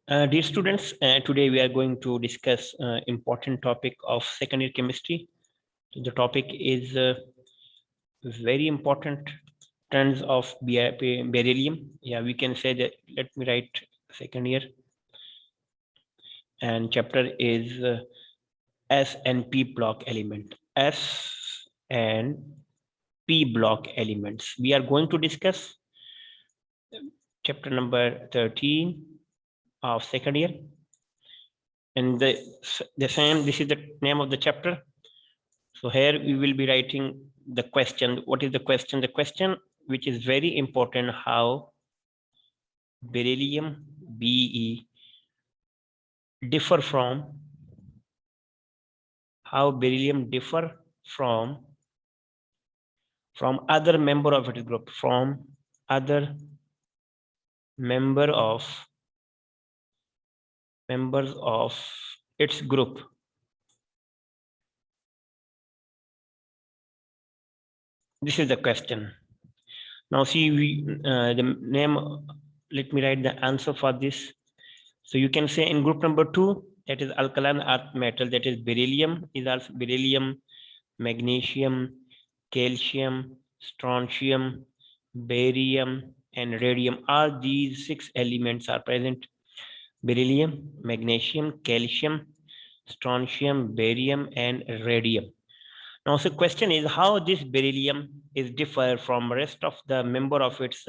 Dear students, today we are going to discuss important topic of second year chemistry. The topic is very important trends of beryllium. Yeah, we can say that. Let me write second year, and chapter is S and P block element. S and P block elements. We are going to discuss chapter number 13 of second year, and the same. This is the name of the chapter. So here we will be writing the question. What is the question? The question, which is very important, how beryllium Be differ from, how beryllium differ from other member of its group, from other members of its group. This is the question. Now see, the name, let me write the answer for this. So you can say in group number 2, that is alkaline earth metal, that is beryllium, is also beryllium, magnesium, calcium, strontium, barium, and radium. All these 6 elements are present: beryllium, magnesium, calcium, strontium, barium, and radium. Now, the question is how this beryllium is differ from rest of the member of its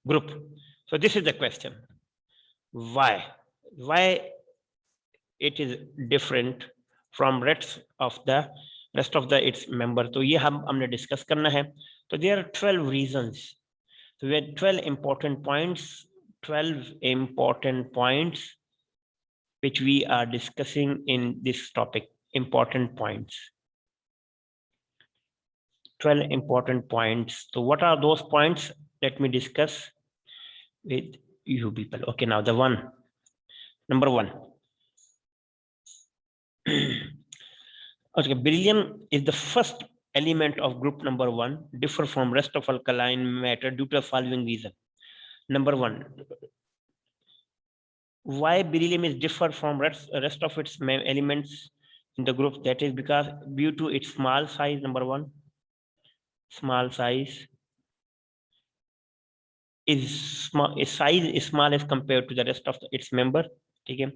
group. So this is the question. Why it is different from rest of the its member? तो ये हमने discuss करना है. तो there are 12 reasons. So we have 12 important points which we are discussing in this topic. Important points. 12 important points. So what are those points? Let me discuss with you people. Okay, now the number 1. Okay, beryllium is the first element of group number 1, differ from rest of alkaline matter due to the following reason. Number 1, why beryllium is differ from rest of its elements in the group? That is because due to its small size. Number 1, small size is small. Its size is small as compared to the rest of its member. Okay.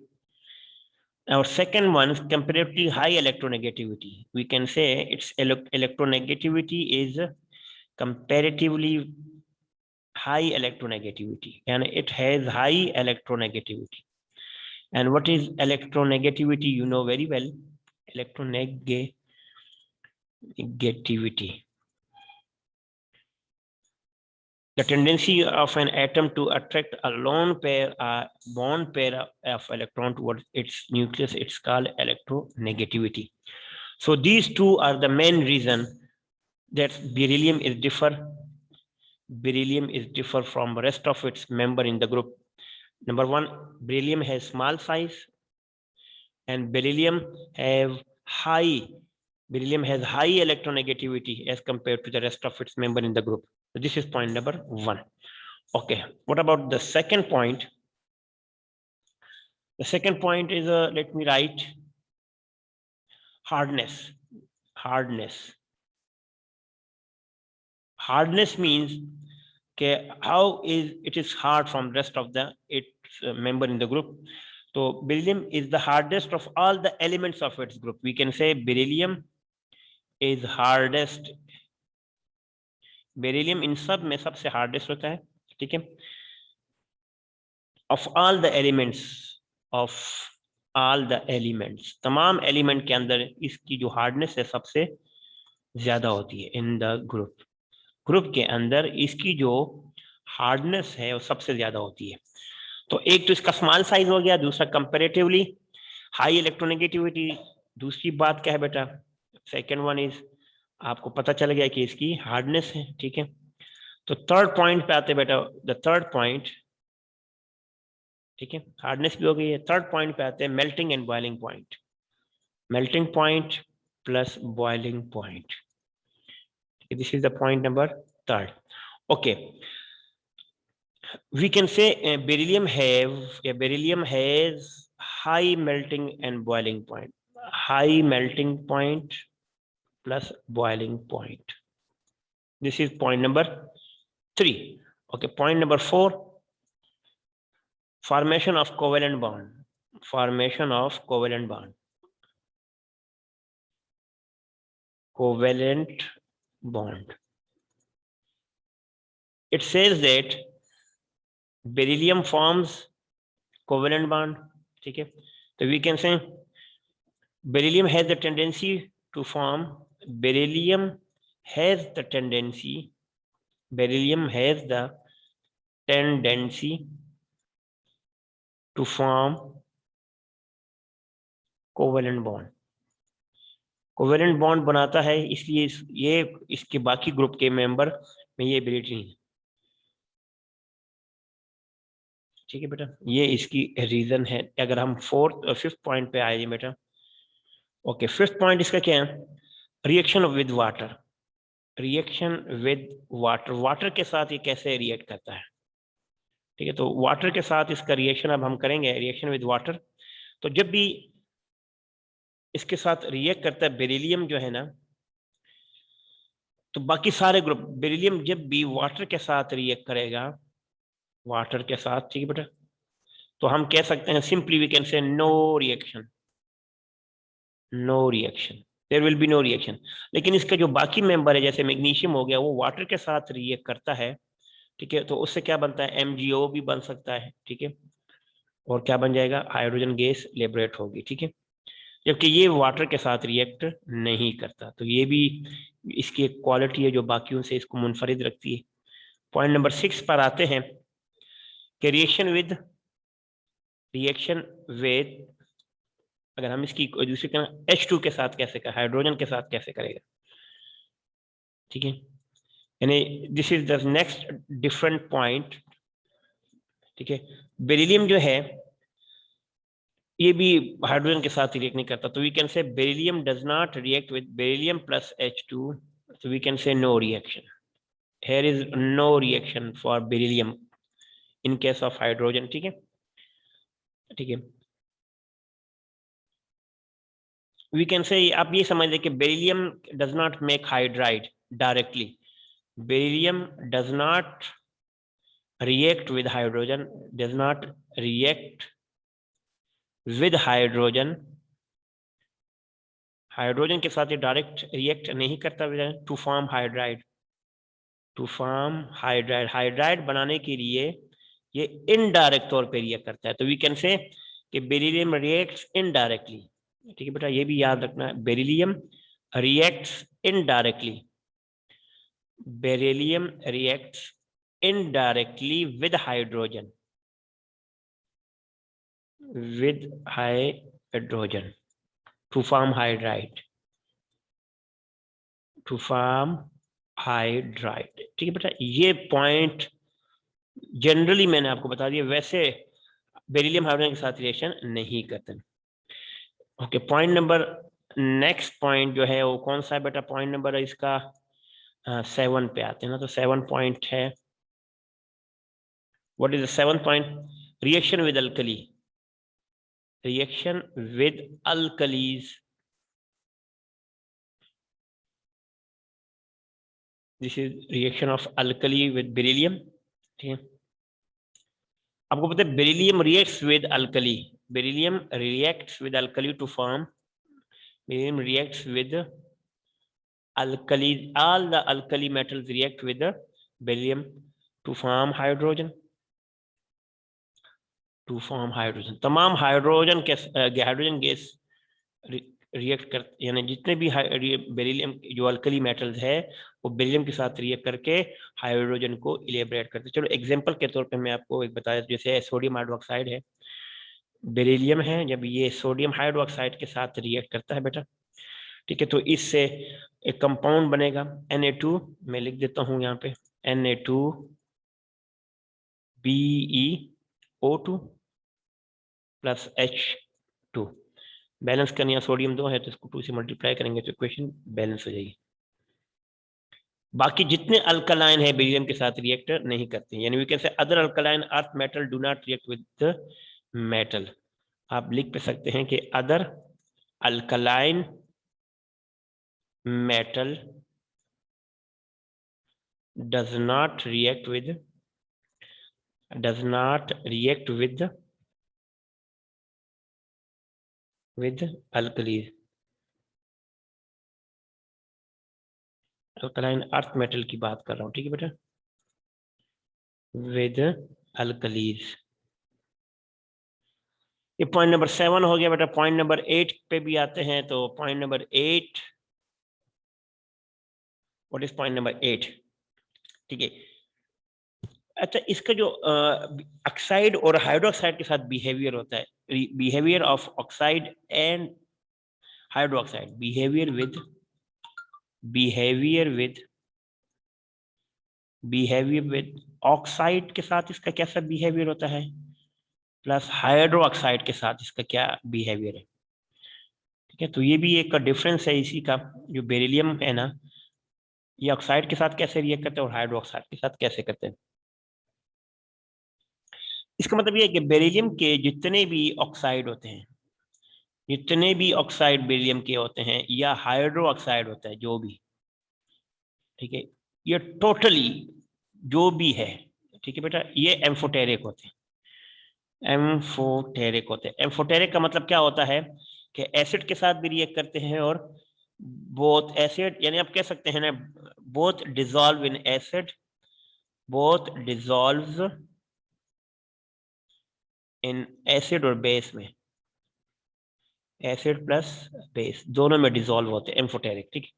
Our second one is comparatively high electronegativity. We can say its electronegativity is comparatively high electronegativity, and it has high electronegativity. And what is electronegativity? You know very well. Electronegativity, the tendency of an atom to attract a lone pair, a bond pair of electron towards its nucleus. It's called electronegativity. So these two are the main reason that beryllium is differ from the rest of its member in the group. Number 1, beryllium has small size, and beryllium has high electronegativity as compared to the rest of its member in the group. So this is point number 1. Okay, what about the second point? The second point is, let me write hardness. Hardness means how it is hard from rest of its member in the group. So beryllium is the hardest of all the elements of its group. We can say beryllium is hardest. Beryllium इन सब में सबसे hardest होता है. ठीक है. Of all the elements, तमाम element के अंदर इसकी जो हार्डनेस है सबसे ज्यादा होती है. इन द ग्रुप के अंदर इसकी जो हार्डनेस है वो सबसे ज्यादा होती है. तो एक तो इसका स्मॉल साइज हो गया, दूसरा कंपैरेटिवली हाई इलेक्ट्रोनेगेटिविटी. दूसरी बात क्या है बेटा? सेकेंड वन इज, आपको पता चल गया कि इसकी हार्डनेस है. ठीक है. तो थर्ड पॉइंट पे आते बेटा. द थर्ड पॉइंट, ठीक है, हार्डनेस भी हो गई है. थर्ड पॉइंट पे आते हैं melting and boiling point. Melting point plus boiling point. This is the point number third. Okay, we can say beryllium has high melting and boiling point. High melting point plus boiling point. This is point number 3. Okay, point number 4, formation of covalent bond. Formation of covalent bond. Covalent bond. It says that beryllium forms covalent bond. ठीक है, तो we can say beryllium has the tendency to form beryllium has the tendency to form covalent bond. Covalent bond बनाता है, इसलिए ये इसके बाकी group के मेंबर में ये एबिलिटी नहीं है। ठीक है बेटा, ये इसकी रीजन है। अगर हम 4th और 5th पॉइंट पे आए बेटा, ओके 5th पॉइंट इसका क्या है? Reaction with water. Reaction with water, water के साथ ये कैसे रिएक्ट करता है? ठीक है, तो वाटर के साथ इसका रिएक्शन अब हम करेंगे, रिएक्शन विद वाटर। तो जब भी इसके साथ रिएक्ट करता है बेरिलियम जो है ना, तो बाकी सारे ग्रुप, बेरिलियम जब भी वाटर के साथ रिएक्ट करेगा, वाटर के साथ, ठीक है बेटा, तो हम कह सकते हैं simply we can say no reaction, no reaction, there will be no reaction. लेकिन इसका जो बाकी मेंबर है, जैसे मैग्नीशियम हो गया, वो वाटर के साथ रिएक्ट करता है, ठीक है, तो उससे क्या बनता है? MgO भी बन सकता है, ठीक है, और क्या बन जाएगा? हाइड्रोजन गैस लिबरेट होगी, ठीक है, जबकि ये वाटर के साथ रिएक्ट नहीं करता। तो ये भी इसकी एक क्वालिटी है जो बाकियों से इसको मुनफरिद रखती है। पॉइंट नंबर 6 पर आते हैं कि रिएक्शन विद अगर हम इसकी दूसरी तरह H2 के साथ कैसे कर, हाइड्रोजन के साथ कैसे करेगा, ठीक है, यानी this is the next different point, ठीक है। बेरिलियम जो है ये भी हाइड्रोजन के साथ रिएक्ट नहीं करता, तो we can say beryllium does not react with beryllium plus H2, so we can say no reaction. Here is no reaction for beryllium in case of hydrogen, ठीक है, ठीक है। We can say, आप ये समझ लें कि beryllium does not make hydride directly. Beryllium does not react with hydrogen, does not react with hydrogen, hydrogen के साथ ये डायरेक्ट रिएक्ट नहीं करता to form hydride, to form hydride. Hydride बनाने के लिए ये इनडायरेक्ट तौर पे रिएक्ट करता है, तो वी कैन से कि बेरिलियम रिएक्ट्स इनडायरेक्टली, ठीक है बेटा, ये भी याद रखना है, beryllium reacts indirectly, beryllium reacts indirectly with hydrogen, to form hydride, to form hydride, ठीक है बेटा। ये पॉइंट जनरली मैंने आपको बता दिया, वैसे बेरिलियम हाइड्रोजन के साथ रिएक्शन नहीं करते। Okay, point number, next point जो है वो कौन सा है बेटा? पॉइंट नंबर इसका 7 पे आते हैं ना, तो 7 पॉइंट है, what is the 7th point? Reaction with alkali, reaction with alkalis, this is reaction of alkali with beryllium, ठीक है। आपको पता है beryllium reacts with alkali, beryllium reacts with alkali to form, beryllium reacts with alkali, all the alkali metals react with the beryllium to form hydrogen, to form hydrogen। तमाम hydrogen gas react कर, यानी जितने भी beryllium जो alkali metals है वो beryllium के साथ रिएक्ट करके हाइड्रोजन को इलेबरेट करते हैं। चलो एग्जांपल के तौर पे मैं आपको एक बताया, जैसे सोडियम हाइड्रोक्साइड है, बेरिलियम है, जब ये सोडियम हाइड्रोक्साइड के साथ रिएक्ट करता है बेटा, ठीक है, तो इससे एक कंपाउंड बनेगा Na2, मैं लिख देता हूं यहाँ पे Na2BeO2 प्लस H2, बैलेंस करनी है, सोडियम 2 है तो इसको 2 से मल्टीप्लाई करेंगे तो इक्वेशन बैलेंस हो जाएगी। बाकी जितने अल्कलाइन है बेरिलियम के साथ रिएक्ट नहीं करते, यानी we can say other alkaline earth metal do not react with the metal. आप लिख पे सकते हैं कि other alkaline metal does not react with alkalis। Alkaline earth metal की बात कर रहा हूं, ठीक है बेटा, विद अल्कलीज। ये पॉइंट नंबर 7 हो गया बेटा। पॉइंट नंबर 8 पे भी आते हैं। तो point number 8, what is point number 8? ठीक है, अच्छा, इसका जो ऑक्साइड और हाइड्रोक्साइड के साथ बिहेवियर होता है, behaviour of oxide and hydroxide, behaviour with oxide के साथ इसका कैसा बिहेवियर होता है, प्लस हाइड्रोक्साइड के साथ इसका क्या बिहेवियर है। ठीक है, तो ये भी एक डिफरेंस है इसी का। जो बेरिलियम है ना, ये ऑक्साइड के साथ कैसे रिएक्ट करते हैं और हाइड्रोक्साइड के साथ कैसे करते हैं। इसका मतलब ये है कि बेरिलियम के जितने भी ऑक्साइड होते हैं, जितने भी ऑक्साइड बेरिलियम के होते हैं या हाइड्रो ऑक्साइड होता है जो भी, ठीक है, ये टोटली जो भी है, ठीक है बेटा, ये एम्फोटेरिक होते हैं। एम्फोटेरिक का मतलब क्या होता है कि एसिड के साथ भी रिएक्ट करते हैं, और बोथ एसिड, यानी आप कह सकते हैं ना, both dissolve in acid, both dissolves in acid और बेस में, एसिड प्लस बेस दोनों में डिजॉल्व होते हैं एम्फोटेरिक। ठीक है,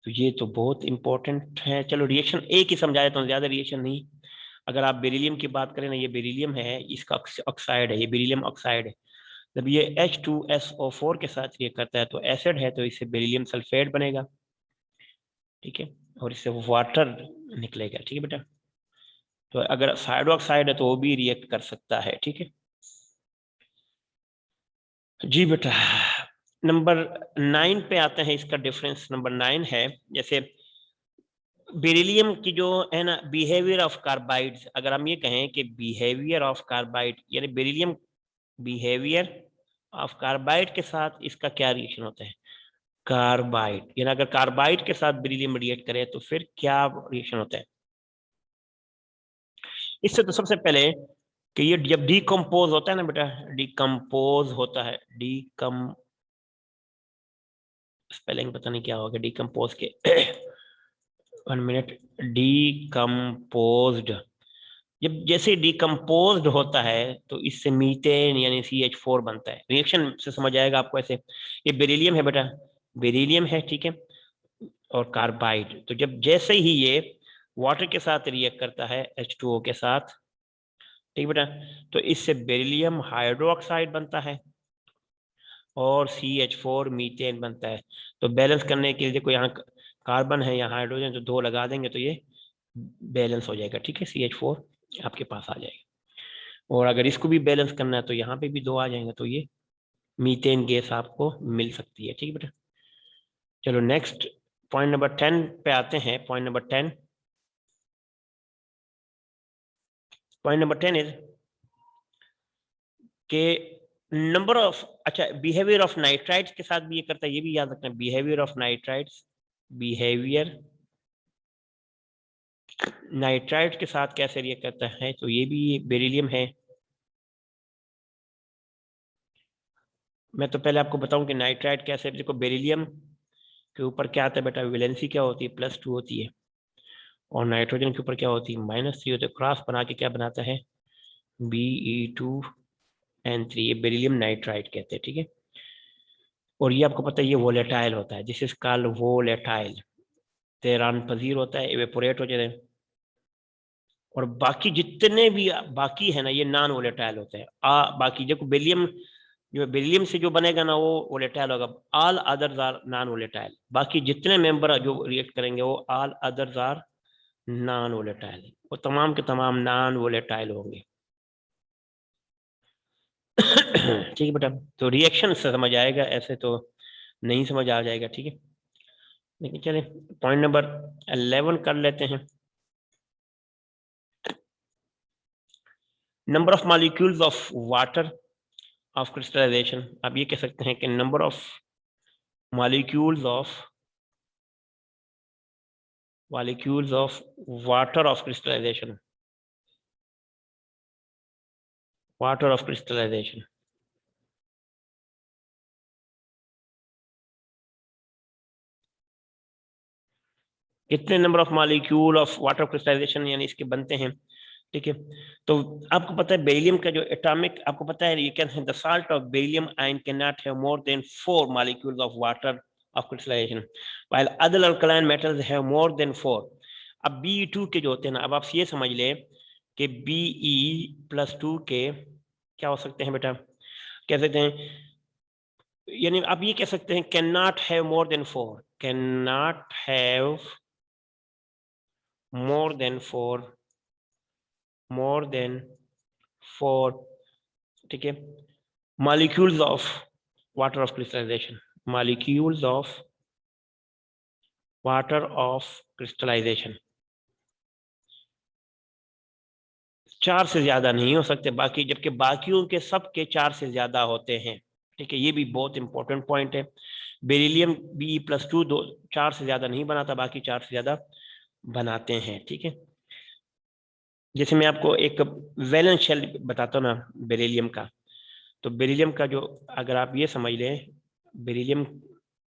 तो ये तो बहुत इंपॉर्टेंट है। चलो रिएक्शन एक ही समझा देता हूँ, ज्यादा रिएक्शन नहीं। अगर आप बेरिलियम की बात करें ना, ये बेरिलियम है, इसका ऑक्साइड है, ये बेरिलियम ऑक्साइड है। जब ये H2SO4 के साथ रिएक्ट करता है तो एसिड है, तो इससे बेरिलियम सल्फेट बनेगा। ठीक है, और इससे वाटर निकलेगा। ठीक है बेटा, तो अगर हाइड्रोक्साइड है तो वो भी रिएक्ट कर सकता है। ठीक है जी बेटा। नंबर 9 पे आते हैं। इसका डिफरेंस नंबर 9 है, जैसे बेरिलियम की जो है ना बिहेवियर ऑफ कार्बाइड्स, अगर हम ये कहें कि बिहेवियर ऑफ कार्बाइड, यानी बेरिलियम बिहेवियर ऑफ कार्बाइड के साथ इसका क्या रिएक्शन होता है, कार्बाइड, यानी अगर कार्बाइड के साथ बेरिलियम रिएक्ट करे तो फिर क्या रिएक्शन होता है। इससे तो सबसे पहले कि ये जब डिकम्पोज होता है ना बेटा, डिकम्पोज होता है, डिकम स्पेलिंग पता नहीं क्या होगा डिकम्पोज के 1 मिनट। डिकम्पोज्ड, जब जैसे डिकम्पोज्ड होता है तो इससे मीथेन यानी CH4 बनता है। रिएक्शन से समझ आएगा आपको ऐसे। ये बेरिलियम है बेटा, बेरिलियम है, ठीक है, और कार्बाइड, तो जब जैसे ही ये वाटर के साथ रिएक्ट करता है H2O के साथ, ठीक बेटा, तो इससे बेरिलियम हाइड्रोक्साइड बनता है और CH4 मीथेन बनता है। तो बैलेंस करने के लिए देखो, यहाँ कार्बन है, यहाँ हाइड्रोजन, तो 2 लगा देंगे तो ये बैलेंस हो जाएगा। ठीक है, CH4 आपके पास आ जाएगा। और अगर इसको भी बैलेंस करना है तो यहाँ पे भी 2 आ जाएंगे, तो ये मीथेन गैस आपको मिल सकती है। ठीक है बेटा, चलो नेक्स्ट पॉइंट नंबर 10 पे आते हैं। Point number 10, point number 10 is के नंबर ऑफ, अच्छा, बिहेवियर ऑफ नाइट्राइड्स के साथ भी ये करता है, ये भी याद रखना है। Behaviour of nitrides, behaviour nitrides के साथ कैसे रिएक्ट करता है, तो ये भी बेरिलियम है। मैं तो पहले आपको बताऊं कि नाइट्राइड कैसे, देखो बेरिलियम के ऊपर क्या आता है बेटा, वैलेंसी क्या होती है, +2 होती है, और नाइट्रोजन के ऊपर क्या होती है, -3 होती है। क्रॉस बना के क्या बनाता है, Be2N3, ये बेरिलियम नाइट्राइड कहते हैं। ठीक है, और ये आपको पता है ये वोलेटाइल होता है, दिस इज कॉल्ड वोलेटाइल। तेरान पजीर होता है, इवेपोरेट हो जाता है। और बाकी जितने भी बाकी है ना, ये नॉन वोलेटाइल होते हैं। बाकी देखो बेरिलियम, जो बेरिलियम से जो बनेगा ना वो वोलेटाइल होगा। All others are non volatile. बाकी जितने मेंबर जो रिएक्ट करेंगे वो all others are non volatile, वो तमाम के तमाम नॉन वोलेटाइल होंगे। ठीक है बेटा, तो रिएक्शन से समझ आएगा, ऐसे तो नहीं समझ आ जाएगा। ठीक है, लेकिन चले पॉइंट नंबर 11 कर लेते हैं। Number of molecules of water of crystallisation. आप ये कह सकते हैं कि number of molecules of water of crystallisation, water of crystallisation. कितने number of molecule of water crystallisation यानी इसके बनते हैं, ठीक है। तो आपको पता है बेरिलियम का जो एटॉमिक, आपको पता है, you can the salt of beryllium ion can not have more than 4 molecules of water of crystallization while other alkaline metals have more than 4। अब Be2 के जो होते हैं ना, अब आप ये समझ ले कि Be+2 के क्या हो सकते हैं बेटा, कह सकते हैं, यानी आप ये कह सकते हैं can not have more than 4, can not have more than 4, ठीक है, molecules of water of crystallization, molecules of water of crystallization 4 से ज्यादा नहीं हो सकते बाकी, जबकि बाकियों के सब के 4 से ज्यादा होते हैं, ठीक है। ये भी बहुत इंपॉर्टेंट पॉइंट है। बेरिलियम Be+2 4 से ज्यादा नहीं बनाता, बाकी 4 से ज्यादा बनाते हैं, ठीक है। जैसे मैं आपको एक वैलेंस शेल बताता हूँ ना बेरिलियम का, तो बेरिलियम का जो, अगर आप ये समझ लें, बेरिलियम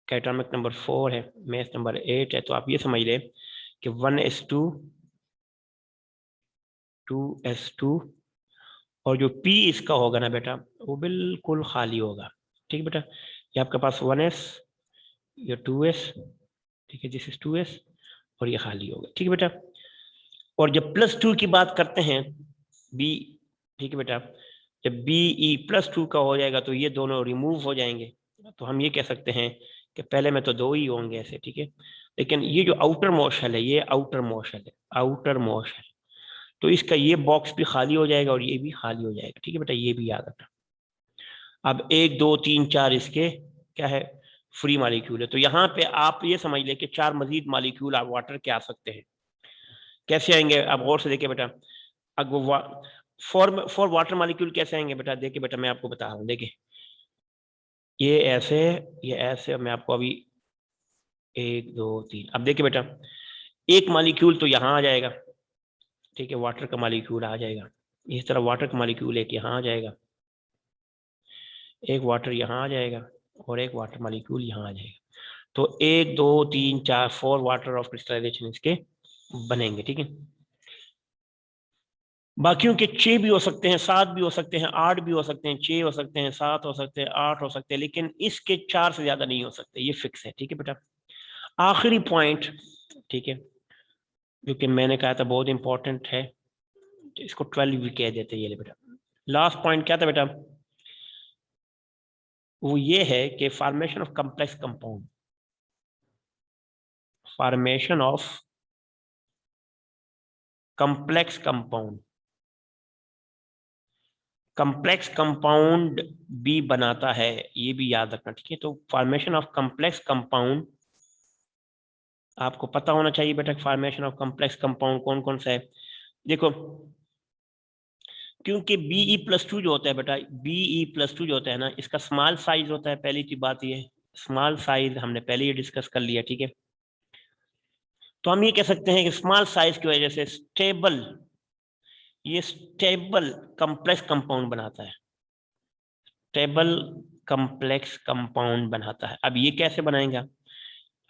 का एटॉमिक नंबर 4 है, मास नंबर 8 है, तो आप ये समझ लें कि 1s2 2s2 और जो P इसका होगा ना बेटा, वो बिल्कुल खाली होगा, ठीक है बेटा। ये आपके पास 1s, ये 2s, ठीक है, दिस इज 2s और ये खाली होगा, ठीक है बेटा। और जब +2 की बात करते हैं B, ठीक है बेटा, जब Be+2 का हो जाएगा तो ये दोनों रिमूव हो जाएंगे, तो हम ये कह सकते हैं कि पहले में तो 2 ही होंगे ऐसे, ठीक है। लेकिन ये जो आउटर मोस्ट शेल है, ये आउटर मोस्ट शेल है, आउटर मोस्ट शेल, तो इसका ये बॉक्स भी खाली हो जाएगा और ये भी खाली हो जाएगा, ठीक है बेटा, ये भी याद रखना। अब 1 2 3 4 इसके क्या है, फ्री मॉलिक्यूल है, तो यहाँ पे आप ये समझ ले कि 4 मजीद मॉलिक्यूल आप वाटर के आ सकते हैं। कैसे आएंगे आप गौर से देखिए बेटा, अगर फॉर वाटर मॉलिक्यूल कैसे आएंगे बेटा, देखिए बेटा मैं आपको बता रहा हूँ, देखिए ये ऐसे, ये ऐसे, मैं आपको अभी 1 2 3, अब देखिए बेटा एक मॉलिक्यूल तो यहाँ आ जाएगा, ठीक है, वाटर का मॉलिक्यूल आ जाएगा, इस तरह वाटर का मॉलिक्यूल एक यहाँ आ जाएगा, एक वाटर यहाँ आ जाएगा और एक वाटर मॉलिक्यूल यहाँ आ जाएगा, तो 1 2 3 4 4 वाटर ऑफ क्रिस्टलाइजेशन इसके बनेंगे, ठीक है। बाकियों के 6 भी हो सकते हैं, 7 भी हो सकते हैं, 8 भी हो सकते हैं, 6 हो सकते हैं, 7 हो सकते हैं, 8 हो सकते हैं, लेकिन इसके 4 से ज्यादा नहीं हो सकते, ये फिक्स है, ठीक है बेटा। आखिरी पॉइंट, ठीक है, जो कि मैंने कहा था बहुत इंपॉर्टेंट है, इसको 12 भी कह देते हैं, ये बेटा लास्ट पॉइंट क्या था बेटा, वो ये है कि formation of complex compound, formation of complex compound, complex compound भी बनाता है, ये भी याद रखना, ठीक है। तो फॉर्मेशन ऑफ कॉम्प्लेक्स कंपाउंड आपको पता होना चाहिए बेटा, फॉर्मेशन ऑफ कॉम्प्लेक्स कंपाउंड कौन कौन सा है। देखो क्योंकि Be+2 जो होता है बेटा, Be+2 जो होता है ना, इसका स्मॉल साइज होता है, पहली की बात ये, स्मॉल साइज हमने पहले ही डिस्कस कर लिया, ठीक है। तो हम ये कह सकते हैं कि स्मॉल साइज की वजह से स्टेबल, ये स्टेबल कॉम्प्लेक्स कंपाउंड बनाता है, स्टेबल कॉम्प्लेक्स कंपाउंड बनाता है। अब ये कैसे बनाएगा,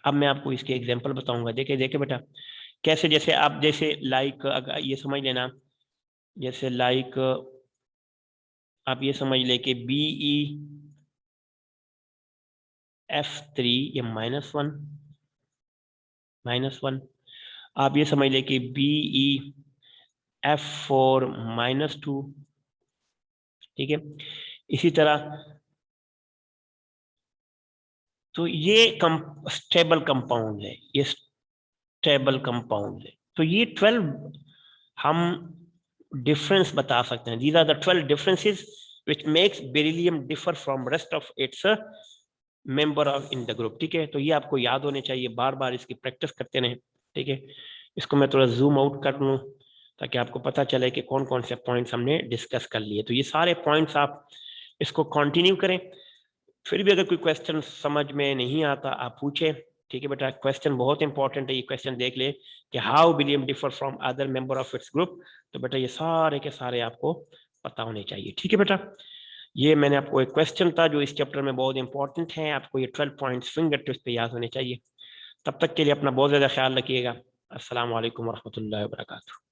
अब मैं आपको इसके एग्जांपल बताऊंगा, देखिए देखिए बेटा कैसे, जैसे आप जैसे लाइक अगर ये समझ लेना, जैसे लाइक आप ये समझ ले कि BeF3 ये -1, आप ये समझ ले कि BeF4 -2, ठीक है। इसी तरह तो ये स्टेबल कंपाउंड है, ये स्टेबल कंपाउंड है, तो ये 12 हम डिफरेंस बता सकते हैं, these are the 12 differences which makes beryllium differ from rest of its member of in the group. ठीक है, तो ये आपको याद होने चाहिए, बार बार इसकी प्रैक्टिस करते रहें। ठीक है, इसको मैं थोड़ा जूम आउट कर लूँ ताकि आपको पता चले कि कौन कौन से पॉइंट्स हमने डिस्कस कर लिए। तो ये सारे पॉइंट्स आप इसको कंटिन्यू करें। फिर भी अगर कोई क्वेश्चन समझ में नहीं आता आप पूछे। ठीक है बेटा, क्वेश्चन बहुत इंपॉर्टेंट है। ये क्वेश्चन देख ले कि how William differ from other member of its group. तो बेटा ये सारे के सारे आपको पता होने चाहिए। ठीक है बेटा, ये मैंने आपको एक क्वेश्चन था जो इस चैप्टर में बहुत इंपॉर्टेंट है। आपको ये 12 पॉइंट्स फिंगर टिप्स पे याद होने चाहिए। तब तक के लिए अपना बहुत ज्यादा ख्याल रखिएगा। अस्सलाम वालेकुम वरहमतुल्लाहि वबरकातुहू।